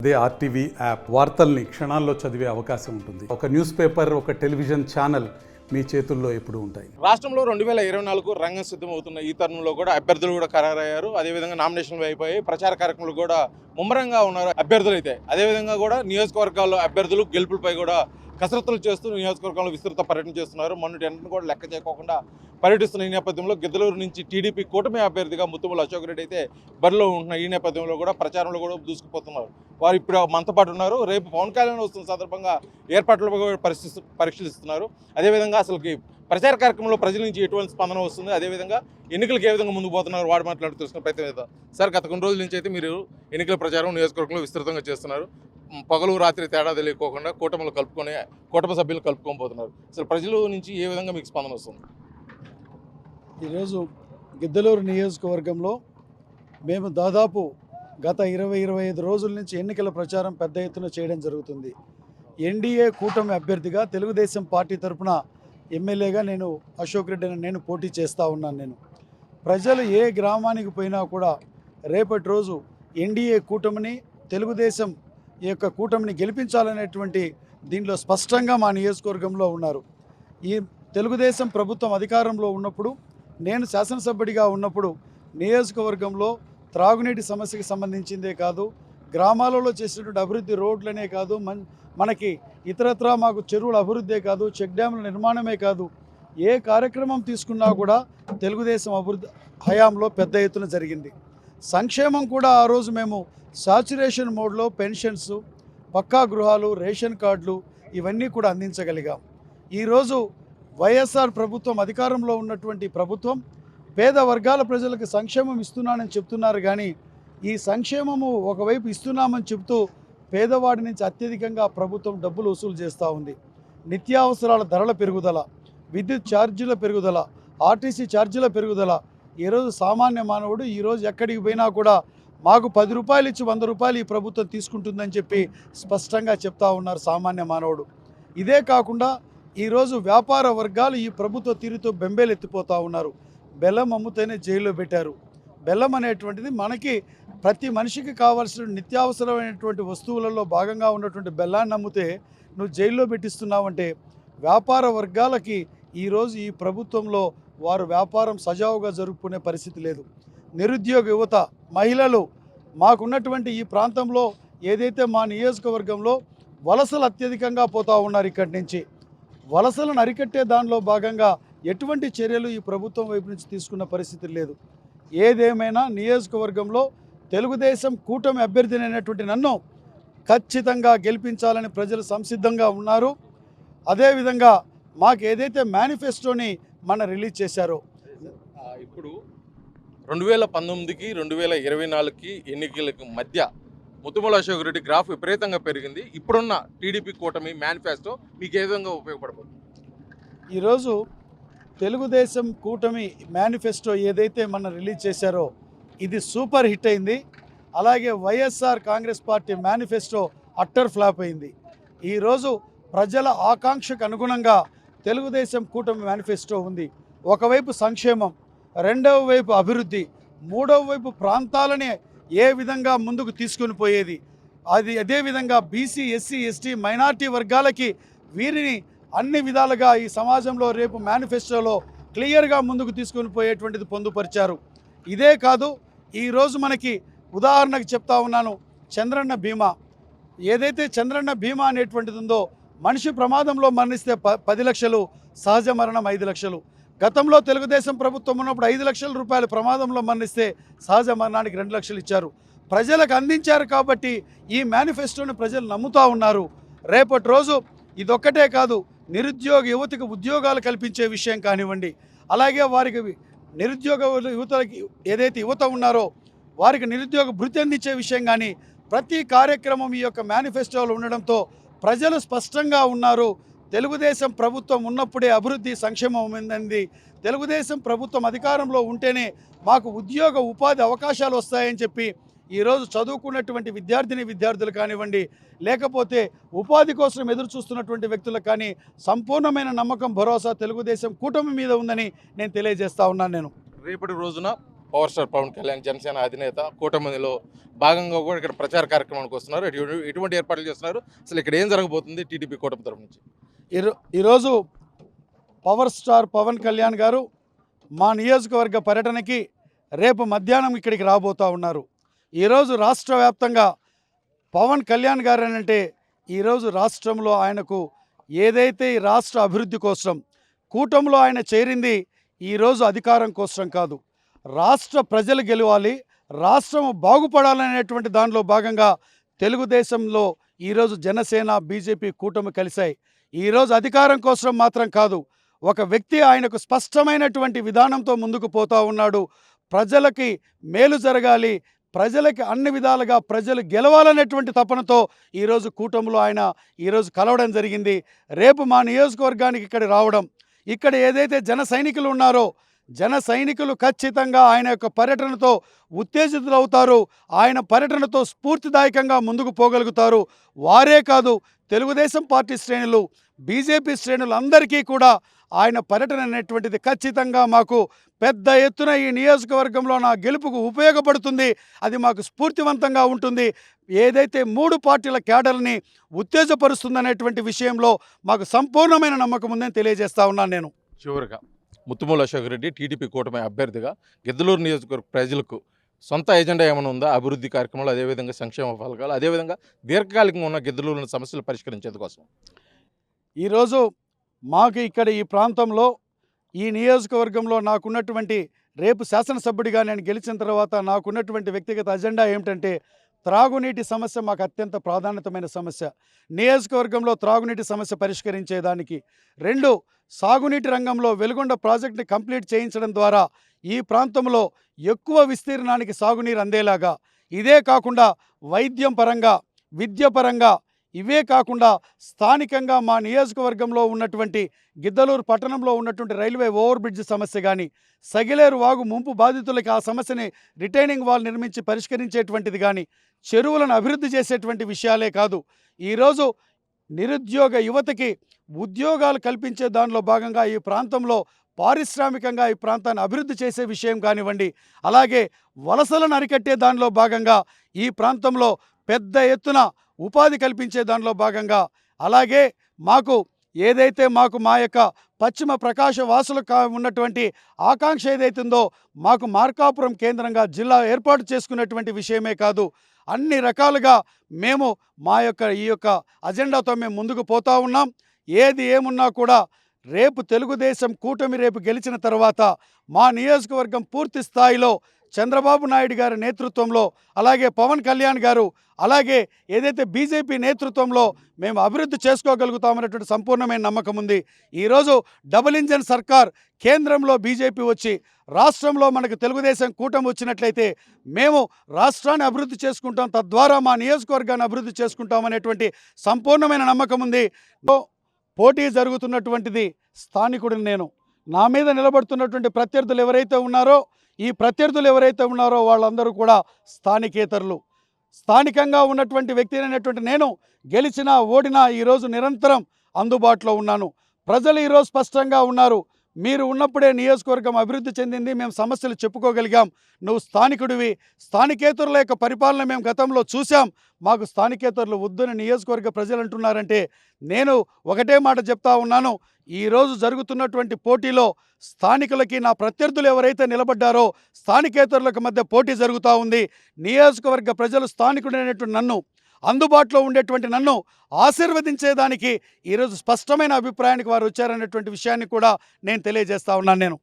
అదే RTV app వార్తల్ని క్షణాల్లో చదివే అవకాశం ఉంటుంది. ఒక న్యూస్ పేపర్, ఒక టెలివిజన్ ఛానల్ మీ చేతుల్లో ఎప్పుడూ ఉంటాయి. రాష్ట్రంలో 2024 రంగం సిద్ధమవుతున్న ఈ తరుణంలో కూడా అభ్యర్థులు కూడా ఖరారయ్యారు. అదేవిధంగా నామినేషన్లు అయిపోయాయి. ప్రచార కార్యక్రమాలు కూడా ముమ్మరంగా ఉన్నారు అభ్యర్థులు అయితే. అదేవిధంగా కూడా నియోజకవర్గాల్లో అభ్యర్థులు గెలుపులపై కూడా కసరత్తులు చేస్తూ నియోజకవర్గంలో విస్తృత పర్యటన చేస్తున్నారు. మొన్నటి ఎండను కూడా లెక్క చేయకుండా పర్యటిస్తున్న ఈ నేపథ్యంలో గిద్దలూరు నుంచి టీడీపీ కూటమి అభ్యర్థిగా ముత్తుమల అశోక్ రెడ్డి అయితే బరిలో ఉంటున్న ఈ నేపథ్యంలో కూడా ప్రచారంలో కూడా దూసుకుపోతున్నారు. వారు ఇప్పుడు మనతో పాటు ఉన్నారు. రేపు పవన్ కళ్యాణ్ వస్తున్న సందర్భంగా ఏర్పాట్లపై పరిశీలిస్తున్నారు. అదేవిధంగా అసలుకి ప్రచార కార్యక్రమంలో ప్రజల నుంచి ఎటువంటి స్పందన వస్తుంది, అదేవిధంగా ఎన్నికలకు ఏ విధంగా ముందుకు పోతున్నారు వాడు మాట్లాడుతూ తెలుసుకున్న ప్రయత్నం చేద్దాం. సార్, గత కొన్ని రోజుల నుంచి అయితే మీరు ఎన్నికల ప్రచారం నియోజకవర్గంలో విస్తృతంగా చేస్తున్నారు. పగలు రాత్రి తేడా తెలియకోకుండా కూటమిలు కలుపుకొని కూటమి సభ్యులు కలుపుకొని పోతున్నారు. అసలు ప్రజల నుంచి ఏ విధంగా మీకు స్పందన వస్తుంది? ఈరోజు గిద్దలూరు నియోజకవర్గంలో మేము దాదాపు గత 20-25 రోజుల నుంచి ఎన్నికల ప్రచారం పెద్ద ఎత్తున చేయడం జరుగుతుంది. ఎన్డీఏ కూటమి అభ్యర్థిగా తెలుగుదేశం పార్టీ తరఫున ఎమ్మెల్యేగా నేను అశోక్ రెడ్డి నేను పోటీ చేస్తూ ఉన్నాను. ప్రజలు ఏ గ్రామానికి పోయినా కూడా రేపటి రోజు ఎన్డీఏ కూటమిని, తెలుగుదేశం ఈ యొక్క కూటమిని గెలిపించాలనేటువంటి దీంట్లో స్పష్టంగా మా నియోజకవర్గంలో ఉన్నారు. ఈ తెలుగుదేశం ప్రభుత్వం అధికారంలో ఉన్నప్పుడు, నేను శాసనసభ్యుడిగా ఉన్నప్పుడు నియోజకవర్గంలో త్రాగునీటి సమస్యకి సంబంధించిందే కాదు, గ్రామాలలో చేసినటువంటి అభివృద్ధి రోడ్లనే కాదు, మనకి ఇతరత్రా మాకు చెరువుల అభివృద్ధే కాదు, చెక్ డ్యాముల నిర్మాణమే కాదు, ఏ కార్యక్రమం తీసుకున్నా కూడా తెలుగుదేశం అభివృద్ధి హయాంలో పెద్ద ఎత్తున జరిగింది. సంక్షేమం కూడా ఆ రోజు మేము సాచురేషన్ మోడ్లో పెన్షన్స్, పక్కా గృహాలు, రేషన్ కార్డులు ఇవన్నీ కూడా అందించగలిగాం. ఈరోజు వైఎస్ఆర్ ప్రభుత్వం అధికారంలో ఉన్నటువంటి ప్రభుత్వం పేద వర్గాల ప్రజలకు సంక్షేమం ఇస్తున్నానని చెప్తున్నారు. కానీ ఈ సంక్షేమము ఒకవైపు ఇస్తున్నామని చెబుతూ పేదవాడి నుంచి అత్యధికంగా ప్రభుత్వం డబ్బులు వసూలు చేస్తూ ఉంది. నిత్యావసరాల ధరల పెరుగుదల, విద్యుత్ ఛార్జీల పెరుగుదల, ఆర్టీసీ ఛార్జీల పెరుగుదల. ఈరోజు సామాన్య మానవుడు ఈరోజు ఎక్కడికి పోయినా కూడా మాకు 10 రూపాయలు ఇచ్చి 100 రూపాయలు ఈ ప్రభుత్వం తీసుకుంటుందని చెప్పి స్పష్టంగా చెప్తా ఉన్నారు సామాన్య మానవుడు. ఇదే కాకుండా ఈరోజు వ్యాపార వర్గాలు ఈ ప్రభుత్వ తీరుతో బెంబేలెత్తిపోతూ ఉన్నారు. బెల్లం అమ్ముతేనే జైల్లో పెట్టారు. బెల్లం అనేటువంటిది మనకి ప్రతి మనిషికి కావాల్సిన నిత్యావసరమైనటువంటి వస్తువులలో భాగంగా ఉన్నటువంటి బెల్లాన్ని అమ్మితే నువ్వు జైల్లో పెట్టిస్తున్నావంటే వ్యాపార వర్గాలకి ఈరోజు ఈ ప్రభుత్వంలో వారు వ్యాపారం సజావుగా జరుపుకునే పరిస్థితి లేదు. నిరుద్యోగ యువత, మహిళలు మాకున్నటువంటి ఈ ప్రాంతంలో ఏదైతే మా నియోజకవర్గంలో వలసలు అత్యధికంగా పోతూ ఉన్నారు. ఇక్కడి నుంచి వలసలను అరికట్టే దానిలో భాగంగా ఎటువంటి చర్యలు ఈ ప్రభుత్వం వైపు నుంచి తీసుకున్న పరిస్థితి లేదు. ఏదేమైనా నియోజకవర్గంలో తెలుగుదేశం కూటమి అభ్యర్థినైనటువంటి నన్ను ఖచ్చితంగా గెలిపించాలని ప్రజలు సంసిద్ధంగా ఉన్నారు. అదేవిధంగా మాకు ఏదైతే మేనిఫెస్టోని రిలీజ్ చేశారో, ఇప్పుడు 2019కి 2024కి ఎన్నికలకు మధ్య ముత్తుమల అశోక్ రెడ్డి గ్రాఫ్ విపరీతంగా పెరిగింది. ఇప్పుడున్న టీడీపీ కూటమి మేనిఫెస్టో మీకు ఏ విధంగా ఉపయోగపడబోతుంది? ఈరోజు తెలుగుదేశం కూటమి మేనిఫెస్టో ఏదైతే రిలీజ్ చేశారో ఇది సూపర్ హిట్ అయింది. అలాగే YSR Congress party manifesto utter flop అయింది. ఈరోజు ప్రజల ఆకాంక్షకు అనుగుణంగా తెలుగుదేశం కూటమి మేనిఫెస్టో ఉంది. ఒకవైపు సంక్షేమం, రెండవ వైపు అభివృద్ధి, మూడవ వైపు ప్రాంతాలనే ఏ విధంగా ముందుకు తీసుకుని పోయేది, అదేవిధంగా బీసీ, ఎస్సీ, ఎస్టీ, మైనార్టీ వర్గాలకి వీరిని అన్ని విధాలుగా ఈ సమాజంలో రేపు మేనిఫెస్టోలో క్లియర్గా ముందుకు తీసుకుని పోయేటువంటిది పొందుపరిచారు. ఇదే కాదు, ఈరోజు మనకి ఉదాహరణకు చెప్తా ఉన్నాను, చంద్రన్న బీమా. ఏదైతే చంద్రన్న బీమా అనేటువంటిది ఉందో, మనిషి ప్రమాదంలో మరణిస్తే 10 లక్షలు, సహజ మరణం 5 లక్షలు. గతంలో తెలుగుదేశం ప్రభుత్వం ఉన్నప్పుడు 5 లక్షల రూపాయలు ప్రమాదంలో మరణిస్తే సహజ మరణానికి 2 లక్షలు ఇచ్చారు. ప్రజలకు అందించారు కాబట్టి ఈ మేనిఫెస్టోని ప్రజలు నమ్ముతూ ఉన్నారు. రేపటి రోజు ఇదొక్కటే కాదు, నిరుద్యోగ యువతకు ఉద్యోగాలు కల్పించే విషయం కానివ్వండి, అలాగే వారికి నిరుద్యోగ యువతలకి ఏదైతే యువత ఉన్నారో వారికి నిరుద్యోగ భృతి అందించే విషయం కానీ ప్రతి కార్యక్రమం ఈ యొక్క మేనిఫెస్టోలో ఉండడంతో ప్రజలు స్పష్టంగా ఉన్నారు. తెలుగుదేశం ప్రభుత్వం ఉన్నప్పుడే అభివృద్ధి, సంక్షేమం ఉందండి. తెలుగుదేశం ప్రభుత్వం అధికారంలో ఉంటేనే మాకు ఉద్యోగ ఉపాధి అవకాశాలు వస్తాయని చెప్పి ఈరోజు చదువుకున్నటువంటి విద్యార్థులు కానివ్వండి, లేకపోతే ఉపాధి కోసం ఎదురు చూస్తున్నటువంటి వ్యక్తులకు కానీ సంపూర్ణమైన నమ్మకం, భరోసా తెలుగుదేశం కూటమి మీద ఉందని నేను తెలియజేస్తా ఉన్నాను. రేపటి రోజున పవర్ స్టార్ పవన్ కళ్యాణ్ జనసేన అధినేత కూటమిలో భాగంగా కూడా ఇక్కడ ప్రచార కార్యక్రమానికి వస్తున్నారు. ఎటువంటి ఏర్పాట్లు చేస్తున్నారు, అసలు ఇక్కడ ఏం జరగబోతుంది టీడీపీ కూటమి తరఫు నుంచి? ఈరోజు పవర్ స్టార్ పవన్ కళ్యాణ్ గారు మా నియోజకవర్గ పర్యటనకి రేపు మధ్యాహ్నం ఇక్కడికి రాబోతూ ఉన్నారు. ఈరోజు రాష్ట్ర వ్యాప్తంగా పవన్ కళ్యాణ్ గారు అంటే ఈరోజు రాష్ట్రంలో ఆయనకు ఏదైతే ఈ రాష్ట్ర అభివృద్ధి కోసం కూటమిలో ఆయన చేరింది ఈరోజు అధికారం కోసం కాదు, రాష్ట్ర ప్రజలు గెలవాలి, రాష్ట్రం బాగుపడాలనేటువంటి దానిలో భాగంగా తెలుగుదేశంలో ఈరోజు జనసేన బీజేపీ కూటమి కలిశాయి. ఈరోజు అధికారం కోసం మాత్రం కాదు, ఒక వ్యక్తి ఆయనకు స్పష్టమైనటువంటి విధానంతో ముందుకు పోతూ ఉన్నాడు. ప్రజలకి మేలు జరగాలి, ప్రజలకి అన్ని విధాలుగా ప్రజలు గెలవాలనేటువంటి తపనతో ఈరోజు కూటమిలో ఆయన ఈరోజు కలవడం జరిగింది. రేపు మా నియోజకవర్గానికి ఇక్కడ రావడం, ఇక్కడ ఏదైతే జన సైనికులు ఉన్నారో జన సైనికులు ఖచ్చితంగా ఆయన యొక్క పర్యటనతో ఉత్తేజితులవుతారు, ఆయన పర్యటనతో స్ఫూర్తిదాయకంగా ముందుకు పోగలుగుతారు. వారే కాదు, తెలుగుదేశం పార్టీ శ్రేణులు, బీజేపీ శ్రేణులు అందరికీ కూడా ఆయన పర్యటన అనేటువంటిది ఖచ్చితంగా మాకు పెద్ద ఎత్తున ఈ నియోజకవర్గంలో నా గెలుపుకు ఉపయోగపడుతుంది. అది మాకు స్ఫూర్తివంతంగా ఉంటుంది. ఏదైతే 3 పార్టీల క్యాడర్ని ఉత్తేజపరుస్తుందనేటువంటి విషయంలో మాకు సంపూర్ణమైన నమ్మకం ఉందని తెలియజేస్తా ఉన్నాను. నేను చివరిగా ముత్తుమూల అశోక్ రెడ్డి టీడీపీ కూటమి అభ్యర్థిగా గిద్దలూరు నియోజకవర్గ ప్రజలకు సొంత ఎజెండా ఏమైనా ఉందా? అభివృద్ధి కార్యక్రమాలు, అదేవిధంగా సంక్షేమ ఫలకాలు, అదేవిధంగా దీర్ఘకాలికంగా ఉన్న గిద్దలూరు సమస్యలు పరిష్కరించేందుకోసం ఈరోజు మాకు ఇక్కడ ఈ ప్రాంతంలో ఈ నియోజకవర్గంలో నాకున్నటువంటి రేపు శాసనసభ్యుడిగా నేను గెలిచిన తర్వాత నాకున్నటువంటి వ్యక్తిగత అజెండా ఏమిటంటే త్రాగునీటి సమస్య మాకు అత్యంత ప్రాధాన్యతమైన సమస్య. నియోజకవర్గంలో త్రాగునీటి సమస్య పరిష్కరించేదానికి, 2 సాగునీటి రంగంలో వెలుగొండ ప్రాజెక్ట్ని కంప్లీట్ చేయించడం ద్వారా ఈ ప్రాంతంలో ఎక్కువ విస్తీర్ణానికి సాగునీరు అందేలాగా, ఇదే కాకుండా వైద్యం పరంగా, విద్య పరంగా, ఇవే కాకుండా స్థానికంగా మా నియోజకవర్గంలో ఉన్నటువంటి గిద్దలూరు పట్టణంలో ఉన్నటువంటి రైల్వే ఓవర్ బ్రిడ్జ్ సమస్య కానీ, సగిలేరు వాగు ముంపు బాధితులకి ఆ సమస్యని రిటైనింగ్ వాల్ నిర్మించి పరిష్కరించేటువంటిది కానీ, చెరువులను అభివృద్ధి చేసేటువంటి విషయాలే కాదు, ఈరోజు నిరుద్యోగ యువతకి ఉద్యోగాలు కల్పించే దానిలో భాగంగా ఈ ప్రాంతంలో పారిశ్రామికంగా ఈ ప్రాంతాన్ని అభివృద్ధి చేసే విషయం కానివ్వండి, అలాగే వలసలను అరికట్టే దానిలో భాగంగా ఈ ప్రాంతంలో పెద్ద ఎత్తున ఉపాధి కల్పించే దానిలో భాగంగా, అలాగే మాకు ఏదైతే మా యొక్క పశ్చిమ ప్రకాశ వాసులు ఉన్నటువంటి ఆకాంక్ష ఏదైతుందో మాకు మార్కాపురం కేంద్రంగా జిల్లా ఏర్పాటు చేసుకున్నటువంటి విషయమే కాదు, అన్ని రకాలుగా మేము ఈ యొక్క అజెండాతో మేము ముందుకు పోతా ఉన్నాం. ఏది ఏమున్నా కూడా రేపు తెలుగుదేశం కూటమి రేపు గెలిచిన తర్వాత మా నియోజకవర్గం పూర్తి స్థాయిలో చంద్రబాబు నాయుడు గారి నేతృత్వంలో, అలాగే పవన్ కళ్యాణ్ గారు, అలాగే ఏదైతే బీజేపీ నేతృత్వంలో మేము అభివృద్ధి చేసుకోగలుగుతామనేటువంటి సంపూర్ణమైన నమ్మకం ఉంది. ఈరోజు డబుల్ ఇంజన్ సర్కార్ కేంద్రంలో బీజేపీ వచ్చి రాష్ట్రంలో మనకు తెలుగుదేశం కూటమి వచ్చినట్లయితే మేము రాష్ట్రాన్ని అభివృద్ధి చేసుకుంటాం, తద్వారా మా నియోజకవర్గాన్ని అభివృద్ధి చేసుకుంటామనేటువంటి సంపూర్ణమైన నమ్మకం ఉంది. పోటీ జరుగుతున్నటువంటిది స్థానికుడిని నేను, నా మీద నిలబడుతున్నటువంటి ప్రత్యర్థులు ఎవరైతే ఉన్నారో వాళ్ళందరూ కూడా స్థానికేతరులు. స్థానికంగా ఉన్నటువంటి వ్యక్తి అయినటువంటి నేను గెలిచినా ఓడినా ఈరోజు నిరంతరం అందుబాటులో ఉన్నాను. ప్రజలు ఈరోజు స్పష్టంగా ఉన్నారు, మీరు ఉన్నప్పుడే నియోజకవర్గం అభివృద్ధి చెందింది, మేము సమస్యలు చెప్పుకోగలిగాం, నువ్వు స్థానికుడివి, స్థానికేతరుల యొక్క పరిపాలన మేము గతంలో చూసాం, మాకు స్థానికేతరులు వద్దని నియోజకవర్గ ప్రజలు అంటున్నారంటే నేను ఒకటే మాట చెప్తా ఉన్నాను, ఈరోజు జరుగుతున్నటువంటి పోటీలో స్థానికులకి నా ప్రత్యర్థులు ఎవరైతే నిలబడ్డారో స్థానికేతరులకు మధ్య పోటీ జరుగుతూ ఉంది. నియోజకవర్గ ప్రజలు స్థానికుడైనటువంటి నన్ను, అందుబాటులో ఉండేటువంటి నన్ను ఆశీర్వదించేదానికి ఈరోజు స్పష్టమైన అభిప్రాయానికి వారు వచ్చారనేటువంటి విషయాన్ని కూడా నేను తెలియజేస్తా ఉన్నాను.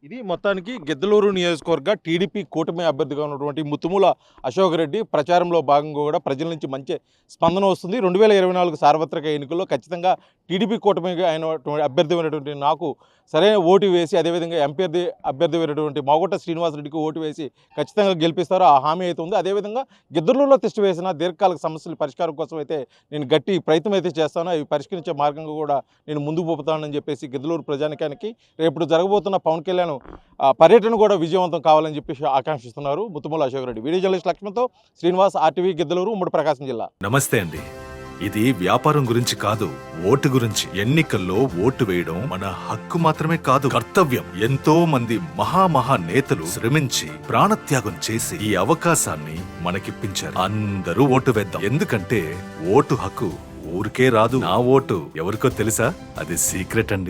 ఇది మొత్తానికి గిద్దలూరు నియోజకవర్గ టీడీపీ కూటమి అభ్యర్థిగా ఉన్నటువంటి ముత్తుమూల అశోక్ రెడ్డి ప్రచారంలో భాగంగా కూడా ప్రజల నుంచి మంచి స్పందన వస్తుంది. 2024 సార్వత్రిక ఎన్నికల్లో ఖచ్చితంగా టీడీపీ కూటమి అయినటువంటి అభ్యర్థి అయినటువంటి నాకు సరైన ఓటు వేసి, అదేవిధంగా అభ్యర్థి అయినటువంటి మాగొట్ట శ్రీనివాసరెడ్డికి ఓటు వేసి ఖచ్చితంగా గెలిపిస్తారో ఆ హామీ అయితే ఉంది. అదేవిధంగా గిద్దలూరులో తిష్ట వేసిన దీర్ఘకాలిక సమస్యల పరిష్కారం కోసం అయితే నేను గట్టి ప్రయత్నం అయితే చేస్తాను, అవి పరిష్కరించే మార్గంగా కూడా నేను ముందుకు పోతానని చెప్పేసి గిద్దలూరు ప్రజానికానికి రేపు జరగబోతున్న పవన్ కళ్యాణ్ పర్యటన కూడా విజయవంతం కావాలని చెప్పేసి ఆకాంక్షిస్తున్నారు ముత్తుమూల అశోక్ రెడ్డి. వీడియో జర్నలిస్ట్ లక్ష్మణ్తో శ్రీనివాస్, RTV గిద్దలూరు, ఉమ్మడి ప్రకాశం జిల్లా. నమస్తే అండి. ఇది వ్యాపారం గురించి కాదు, ఓటు గురించి. ఎన్నికల్లో ఓటు వేయడం మన హక్కు మాత్రమే కాదు, కర్తవ్యం. ఎంతో మంది మహా నేతలు శ్రమించి ప్రాణత్యాగం చేసి ఈ అవకాశాన్ని మనకిప్పించారు. అందరూ ఓటు వేద్దాం, ఎందుకంటే ఓటు హక్కు ఊరికే రాదు. నా ఓటు ఎవరికో తెలుసా? అది సీక్రెట్ అండి.